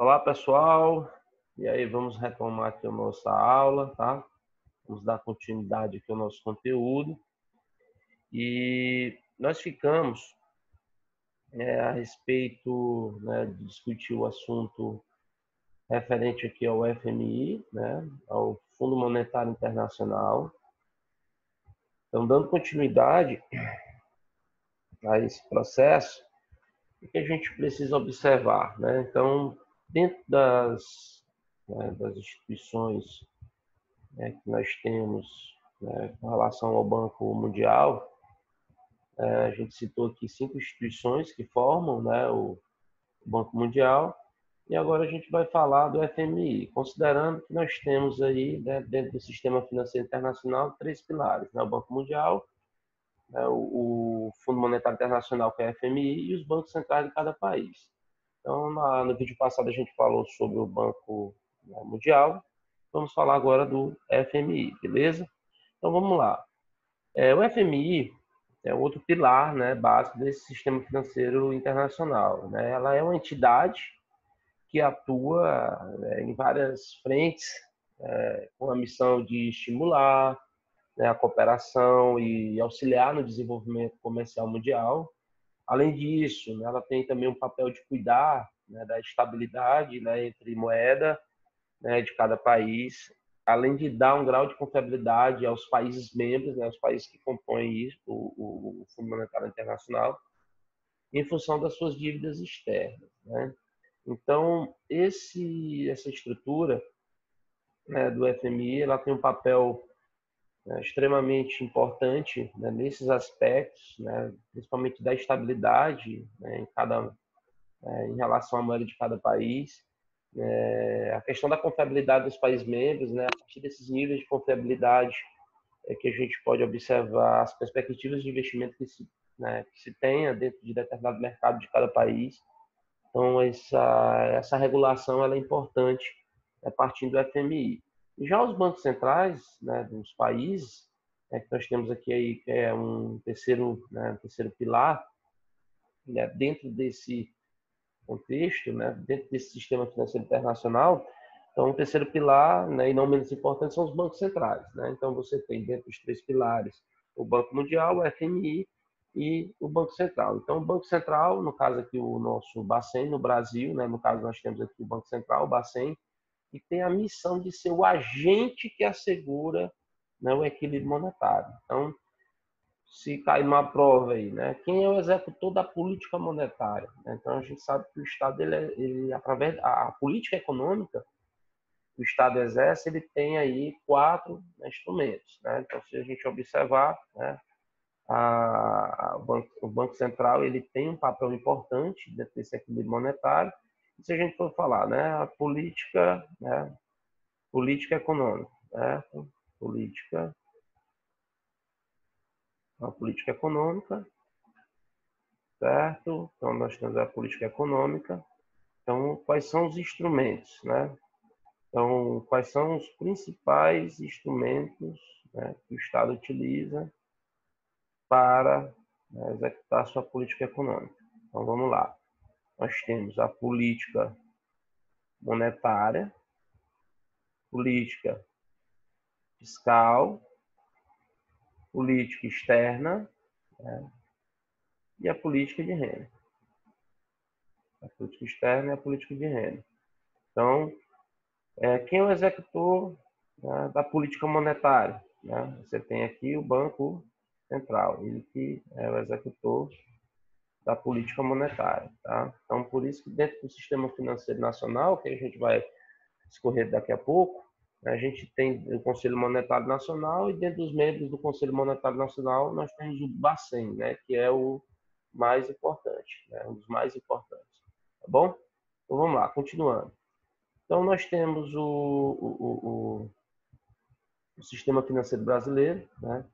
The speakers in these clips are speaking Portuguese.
Olá, pessoal. E aí, vamos retomar aqui a nossa aula, tá? Vamos dar continuidade aqui ao nosso conteúdo. E nós ficamos a respeito, né, de discutir o assunto referente aqui ao FMI, né, ao Fundo Monetário Internacional. Então, dando continuidade a esse processo, o que a gente precisa observar, né? Então, dentro das instituições, né, que nós temos, né, com relação ao Banco Mundial, a gente citou aqui 5 instituições que formam, né, o Banco Mundial, e agora a gente vai falar do FMI, considerando que nós temos aí, né, dentro do sistema financeiro internacional, 3 pilares, né, o Banco Mundial, né, o Fundo Monetário Internacional, que é o FMI, e os bancos centrais de cada país. Então, no vídeo passado a gente falou sobre o Banco Mundial, vamos falar agora do FMI, beleza? Então vamos lá. O FMI é outro pilar, né, básico desse sistema financeiro internacional, né? Ela é uma entidade que atua em várias frentes, com a missão de estimular, né, a cooperação e auxiliar no desenvolvimento comercial mundial. Além disso, né, ela tem também um papel de cuidar, né, da estabilidade, né, entre moeda, né, de cada país, além de dar um grau de confiabilidade aos países membros, né, aos países que compõem isso, o Fundo Monetário Internacional, em função das suas dívidas externas, né? Então, essa estrutura, né, do FMI, ela tem um papel, né, extremamente importante, né, nesses aspectos, né, principalmente da estabilidade, né, em relação à moeda de cada país. A questão da confiabilidade dos países membros, né, a partir desses níveis de confiabilidade que a gente pode observar as perspectivas de investimento que se tenha dentro de determinado mercado de cada país. Então, essa regulação ela é importante, partindo do FMI. E já os bancos centrais, né, dos países, que nós temos aqui aí, que é um terceiro pilar, né, dentro desse contexto, né, dentro desse sistema financeiro internacional. Então, o terceiro pilar, né, e não menos importante, são os bancos centrais, né? Então, você tem dentro dos 3 pilares o Banco Mundial, o FMI e o Banco Central. Então, o Banco Central, no caso aqui o nosso Bacen, no Brasil, né, no caso nós temos aqui o Banco Central, o Bacen, que tem a missão de ser o agente que assegura, né, o equilíbrio monetário. Então, se cair numa prova aí, né? Quem é o executor da política monetária? Então a gente sabe que o Estado, ele através a política econômica que o Estado exerce, ele tem aí 4 instrumentos, né? Então se a gente observar, né, o Banco Central ele tem um papel importante dentro desse equilíbrio monetário. E se a gente for falar, né, política econômica, né? Política, a política econômica, certo? Então, nós temos a política econômica. Então, quais são os instrumentos, né? Então, quais são os principais instrumentos, né, que o Estado utiliza para, né, executar sua política econômica? Então, vamos lá. Nós temos a política monetária, política fiscal, política externa, né, e a política de renda. A política externa e a política de renda. Então, quem é o executor, né, da política monetária? Né? Você tem aqui o Banco Central, ele que é o executor da política monetária. Tá? Então, por isso que dentro do sistema financeiro nacional, que a gente vai escorrer daqui a pouco, a gente tem o Conselho Monetário Nacional e dentro dos membros do Conselho Monetário Nacional nós temos o Bacen, né, que é o mais importante, né, um dos mais importantes. Tá bom? Então vamos lá, continuando. Então, nós temos o sistema financeiro brasileiro, né?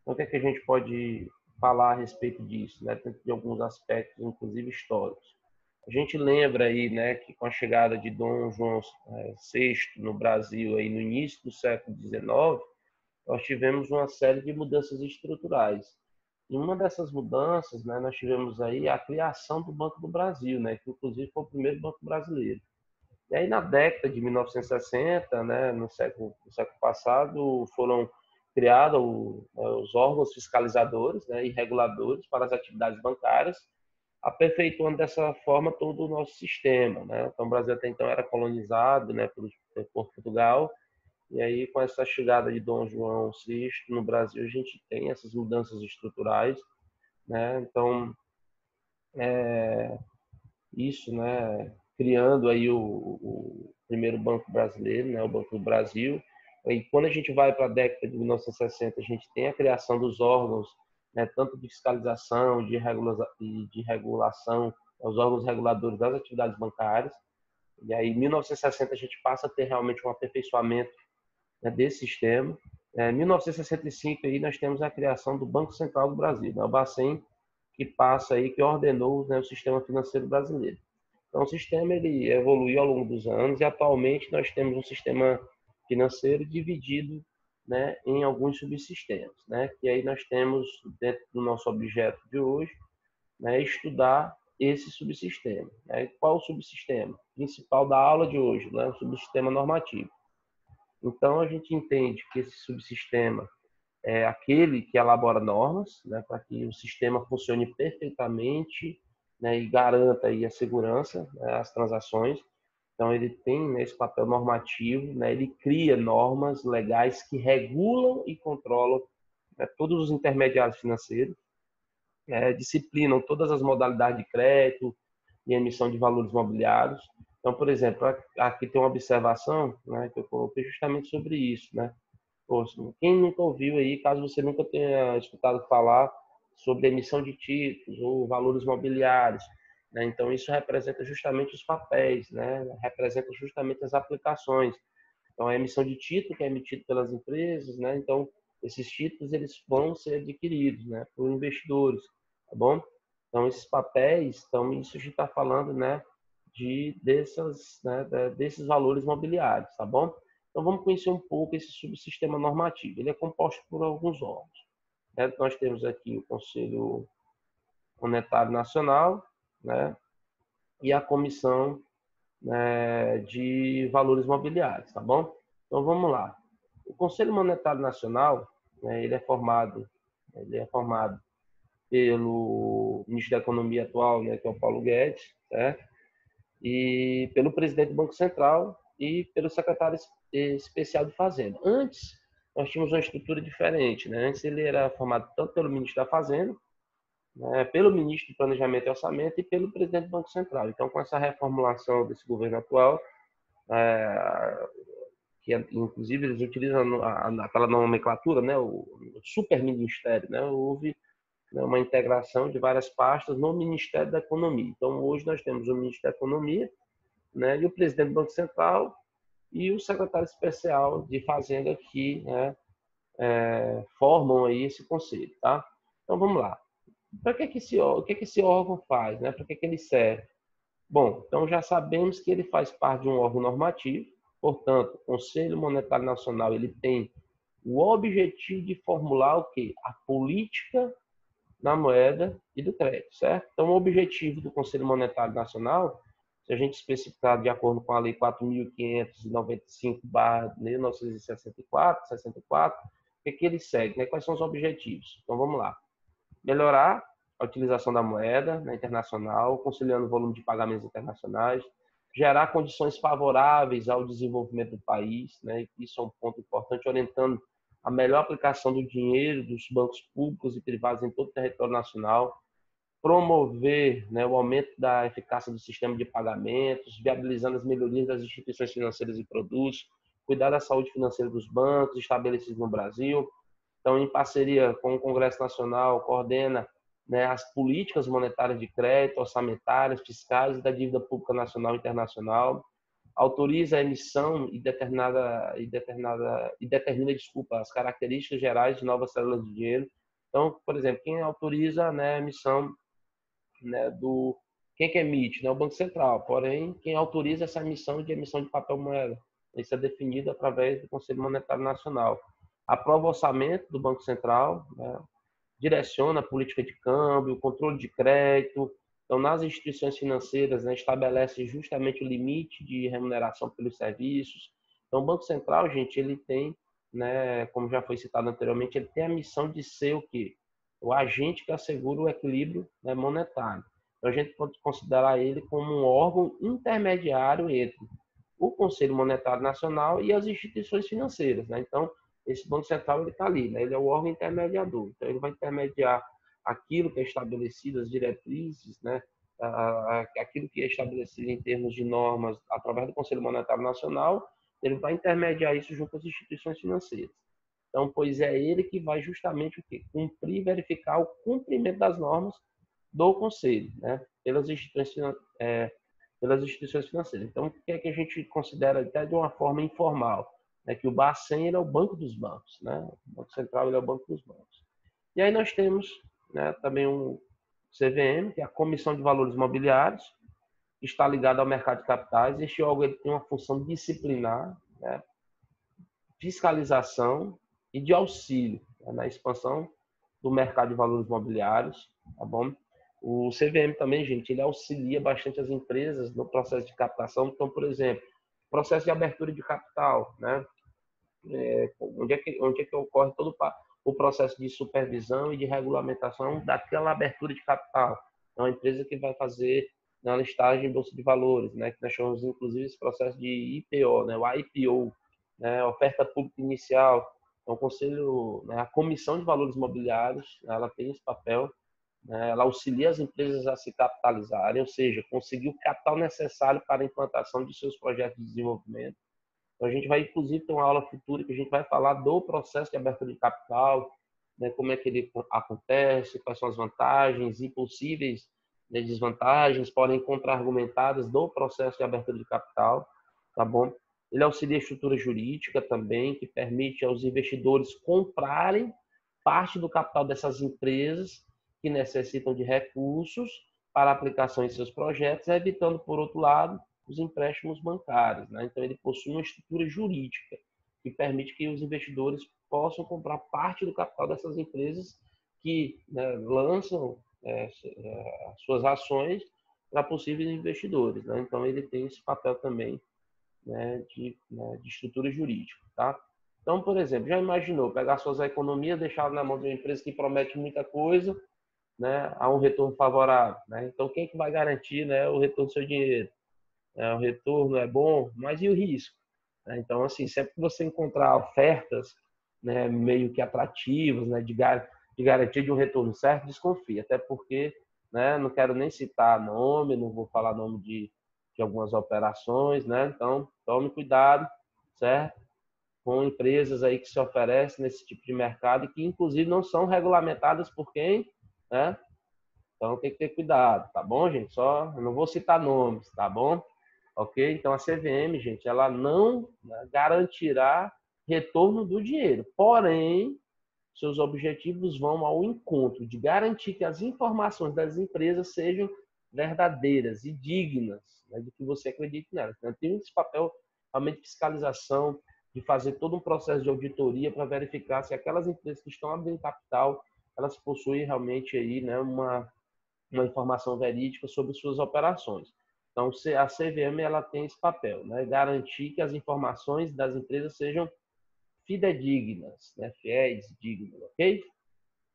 Então, o que é que a gente pode falar a respeito disso, né? Dentro de alguns aspectos, inclusive históricos. A gente lembra aí, né, que com a chegada de Dom João VI no Brasil aí no início do século XIX, nós tivemos uma série de mudanças estruturais. E uma dessas mudanças, né, nós tivemos aí a criação do Banco do Brasil, né, que inclusive foi o primeiro banco brasileiro. E aí, na década de 1960, né, no século passado, foram criados os órgãos fiscalizadores, né, e reguladores para as atividades bancárias, aperfeiçoando dessa forma todo o nosso sistema, né? Então, o Brasil até então era colonizado, né, por Portugal, e aí com essa chegada de Dom João VI no Brasil, a gente tem essas mudanças estruturais, né? Então, isso, né, criando aí o primeiro banco brasileiro, né, o Banco do Brasil. E quando a gente vai para a década de 1960, a gente tem a criação dos órgãos, né, tanto de fiscalização e de regulação, os órgãos reguladores das atividades bancárias. E aí, em 1960, a gente passa a ter realmente um aperfeiçoamento, né, desse sistema. Em 1965, aí, nós temos a criação do Banco Central do Brasil, né, o Bacen, que passa aí, que ordenou, né, o sistema financeiro brasileiro. Então, o sistema ele evoluiu ao longo dos anos e atualmente nós temos um sistema financeiro dividido, né, em alguns subsistemas, né, que aí nós temos dentro do nosso objeto de hoje, né, estudar esse subsistema. Né? Qual o subsistema? Principal da aula de hoje, né, o subsistema normativo. Então, a gente entende que esse subsistema é aquele que elabora normas, né, para que o sistema funcione perfeitamente, né, e garanta aí a segurança, né, as transações. Então, ele tem, né, esse papel normativo, né, ele cria normas legais que regulam e controlam, né, todos os intermediários financeiros, né, disciplinam todas as modalidades de crédito e emissão de valores mobiliários. Então, por exemplo, aqui tem uma observação, né, que eu coloquei justamente sobre isso, né? Poxa, quem nunca ouviu aí, caso você nunca tenha escutado falar sobre emissão de títulos ou valores mobiliários, né? Então isso representa justamente os papéis, né? Representa justamente as aplicações. Então a emissão de título que é emitido pelas empresas, né? Então esses títulos eles vão ser adquiridos, né? Por investidores, tá bom? Então esses papéis, então isso a gente está falando, né? Desses valores mobiliários, tá bom? Então vamos conhecer um pouco esse subsistema normativo. Ele é composto por alguns órgãos, né? Nós temos aqui o Conselho Monetário Nacional, né? E a Comissão, né, de Valores Mobiliários, tá bom? Então vamos lá. O Conselho Monetário Nacional, né, ele é formado pelo ministro da Economia atual, né, que é o Paulo Guedes, certo? E pelo presidente do Banco Central e pelo secretário especial de Fazenda. Antes, nós tínhamos uma estrutura diferente, né? Antes ele era formado tanto pelo ministro da Fazenda, né, pelo ministro do Planejamento e Orçamento e pelo presidente do Banco Central. Então, com essa reformulação desse governo atual, que inclusive eles utilizam aquela nomenclatura, né, o superministério, né, houve, né, uma integração de várias pastas no Ministério da Economia. Então, hoje nós temos o ministro da Economia, né, e o presidente do Banco Central e o secretário especial de Fazenda que, né, formam aí esse conselho, tá? Então vamos lá. Para o que esse órgão faz, né? Para que ele serve? Bom, então já sabemos que ele faz parte de um órgão normativo, portanto, o Conselho Monetário Nacional ele tem o objetivo de formular o quê? A política na moeda e do crédito, certo? Então, o objetivo do Conselho Monetário Nacional, se a gente especificar de acordo com a Lei 4.595/1964, 64, o que ele segue, né? Quais são os objetivos? Então, vamos lá. Melhorar a utilização da moeda, né, internacional, conciliando o volume de pagamentos internacionais, gerar condições favoráveis ao desenvolvimento do país, né? Isso é um ponto importante, orientando a melhor aplicação do dinheiro dos bancos públicos e privados em todo o território nacional, promover, né, o aumento da eficácia do sistema de pagamentos, viabilizando as melhorias das instituições financeiras e produtos, cuidar da saúde financeira dos bancos estabelecidos no Brasil. Então, em parceria com o Congresso Nacional, coordena, né, as políticas monetárias de crédito, orçamentárias, fiscais e da dívida pública nacional e internacional, autoriza a emissão determina, desculpa, as características gerais de novas cédulas de dinheiro. Então, por exemplo, quem autoriza, né, a emissão, né, quem que emite, né, o Banco Central. Porém, quem autoriza essa emissão de papel moeda, isso é definido através do Conselho Monetário Nacional. Aprova o orçamento do Banco Central, né, direciona a política de câmbio, controle de crédito, Então, nas instituições financeiras, né, estabelece justamente o limite de remuneração pelos serviços. Então, o Banco Central, gente, ele tem, né, como já foi citado anteriormente, ele tem a missão de ser o quê? O agente que assegura o equilíbrio, né, monetário. Então, a gente pode considerar ele como um órgão intermediário entre o Conselho Monetário Nacional e as instituições financeiras, né? Então, esse Banco Central ele está ali, né? Ele é o órgão intermediador. Então, ele vai intermediar aquilo que é estabelecido, as diretrizes, né? Aquilo que é estabelecido em termos de normas através do Conselho Monetário Nacional, ele vai intermediar isso junto às instituições financeiras. Então, pois é ele que vai justamente o quê? Cumprir e verificar o cumprimento das normas do Conselho, né? Pelas instituições financeiras. Então, o que é que a gente considera até de uma forma informal? É que o Bacen ele é o banco dos bancos, né? O Banco Central ele é o banco dos bancos. E aí nós temos, né, também um CVM, que é a Comissão de Valores Mobiliários, que está ligado ao mercado de capitais. Este órgão ele tem uma função disciplinar, né, fiscalização e de auxílio, né, na expansão do mercado de valores mobiliários, tá bom? O CVM também, gente, ele auxilia bastante as empresas no processo de captação. Então, por exemplo, processo de abertura de capital, né? Onde é que ocorre todo o processo de supervisão e de regulamentação daquela abertura de capital. É uma empresa que vai fazer na listagem em bolsa de valores, né? Que nós chamamos inclusive esse processo de IPO, né? O IPO, né? Oferta pública inicial. Então, o conselho, né? A Comissão de Valores Mobiliários, ela tem esse papel, né? Ela auxilia as empresas a se capitalizarem, ou seja, conseguir o capital necessário para a implantação de seus projetos de desenvolvimento. Então, a gente vai, inclusive, ter uma aula futura que a gente vai falar do processo de abertura de capital, né, como é que ele acontece, quais são as vantagens e possíveis, né, desvantagens, podem contra-argumentadas do processo de abertura de capital, tá bom? Ele auxilia a estrutura jurídica também, que permite aos investidores comprarem parte do capital dessas empresas que necessitam de recursos para aplicação em seus projetos, evitando, por outro lado, os empréstimos bancários, né? Então, ele possui uma estrutura jurídica que permite que os investidores possam comprar parte do capital dessas empresas que, né, lançam suas ações para possíveis investidores, né? Então, ele tem esse papel também, né, de estrutura jurídica, tá? Então, por exemplo, já imaginou pegar suas economias, deixar na mão de uma empresa que promete muita coisa, né, a um retorno favorável, né? Então, quem é que vai garantir, né, o retorno do seu dinheiro? O retorno é bom, mas e o risco? Então, assim, sempre que você encontrar ofertas, né, meio que atrativas, né, de garantia de um retorno certo, desconfie. Até porque, né, não quero nem citar nome, não vou falar nome de algumas operações, né? Então, tome cuidado, certo? Com empresas aí que se oferecem nesse tipo de mercado e que, inclusive, não são regulamentadas por quem, né? Então, tem que ter cuidado, tá bom, gente? Só, eu não vou citar nomes, tá bom? Ok? Então, a CVM, gente, ela não, né, garantirá retorno do dinheiro. Porém, seus objetivos vão ao encontro de garantir que as informações das empresas sejam verdadeiras e dignas, né, de que você acredite nelas. Então, tem esse papel realmente de fiscalização, de fazer todo um processo de auditoria para verificar se aquelas empresas que estão abrindo capital, elas possuem realmente aí, né, uma informação verídica sobre suas operações. Então, a CVM ela tem esse papel, né? Garantir que as informações das empresas sejam fidedignas, né? Fiéis, dignas, ok?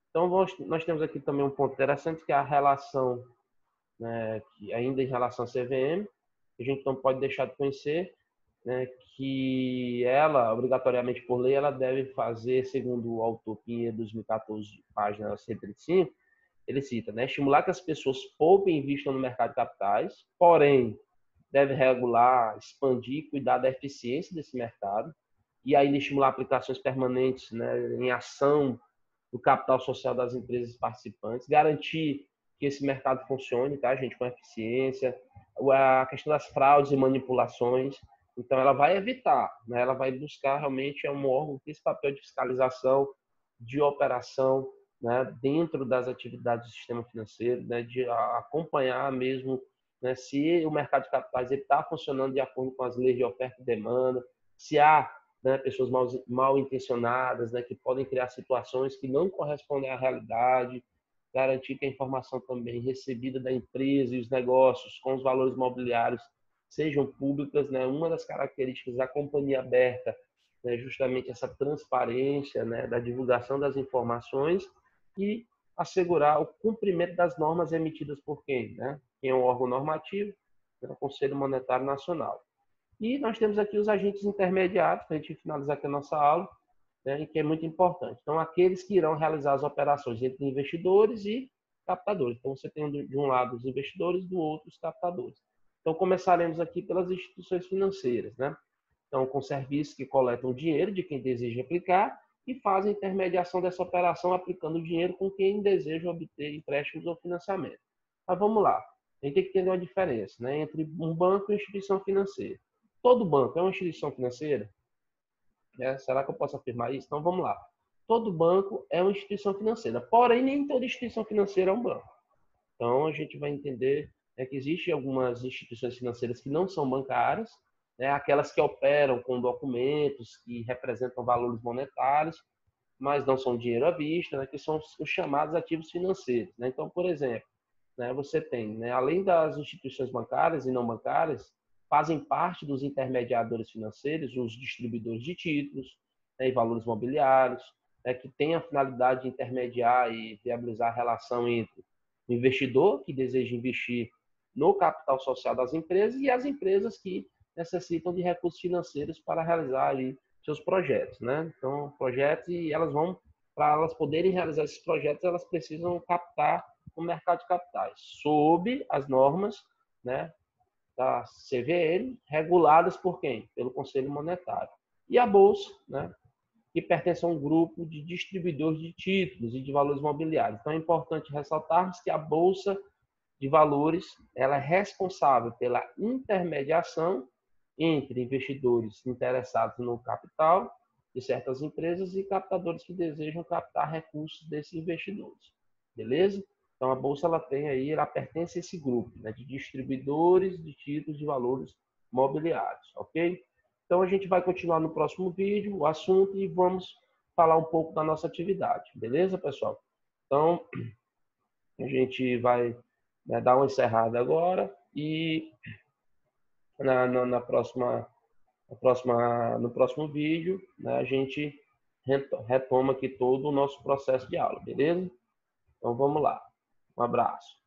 Então, nós temos aqui também um ponto interessante, que é a relação, né, que ainda em relação à CVM, que a gente não pode deixar de conhecer, né, que ela, obrigatoriamente por lei, ela deve fazer, segundo o autor Pinheiro, 2014, página 135, ele cita, né, estimular que as pessoas poupem e investam no mercado de capitais, porém, deve regular, expandir, cuidar da eficiência desse mercado, e ainda estimular aplicações permanentes, né, em ação do capital social das empresas participantes, garantir que esse mercado funcione, tá, gente, com eficiência, a questão das fraudes e manipulações. Então, ela vai evitar, né, ela vai buscar realmente um órgão que tem esse papel de fiscalização, de operação, né, dentro das atividades do sistema financeiro, né, de acompanhar mesmo, né, se o mercado de capitais está funcionando de acordo com as leis de oferta e demanda, se há, né, pessoas mal intencionadas, né, que podem criar situações que não correspondem à realidade. garantir que a informação também recebida da empresa e os negócios com os valores mobiliários sejam públicas, né? Uma das características da companhia aberta é justamente essa transparência, né, da divulgação das informações e assegurar o cumprimento das normas emitidas por quem, né? Quem é o órgão normativo, é o Conselho Monetário Nacional. E nós temos aqui os agentes intermediários, para a gente finalizar aqui a nossa aula, né, que é muito importante. Então, aqueles que irão realizar as operações entre investidores e captadores. Então, você tem de um lado os investidores, do outro os captadores. Então, começaremos aqui pelas instituições financeiras, né? Então, com serviços que coletam dinheiro de quem deseja aplicar e fazem intermediação dessa operação aplicando o dinheiro com quem deseja obter empréstimos ou financiamento. Mas vamos lá. A gente tem que entender uma diferença, né, entre um banco e uma instituição financeira. Todo banco é uma instituição financeira? Será que eu posso afirmar isso? Então vamos lá. Todo banco é uma instituição financeira, porém nem toda instituição financeira é um banco. Então a gente vai entender, né, que existem algumas instituições financeiras que não são bancárias, né, aquelas que operam com documentos que representam valores monetários, mas não são dinheiro à vista, né, que são os chamados ativos financeiros. Né? Então, por exemplo, né, você tem, né, além das instituições bancárias e não bancárias, fazem parte dos intermediadores financeiros os distribuidores de títulos, né, e valores mobiliários, né, que têm a finalidade de intermediar e viabilizar a relação entre o investidor que deseja investir no capital social das empresas e as empresas que necessitam de recursos financeiros para realizar ali seus projetos, né? Então, projetos, e elas vão, para elas poderem realizar esses projetos, elas precisam captar o mercado de capitais, sob as normas, né, da CVM, reguladas por quem? Pelo Conselho Monetário. E a Bolsa, né, que pertence a um grupo de distribuidores de títulos e de valores mobiliários. Então é importante ressaltarmos que a Bolsa de Valores ela é responsável pela intermediação entre investidores interessados no capital de certas empresas e captadores que desejam captar recursos desses investidores. Beleza? Então a bolsa ela tem aí, ela pertence a esse grupo, né, de distribuidores de títulos de valores mobiliários, ok? Então a gente vai continuar no próximo vídeo o assunto e vamos falar um pouco da nossa atividade, beleza, pessoal? Então a gente vai, né, dar uma encerrada agora e na próxima, no próximo vídeo, né, a gente retoma aqui todo o nosso processo de aula, beleza? Então vamos lá. Um abraço.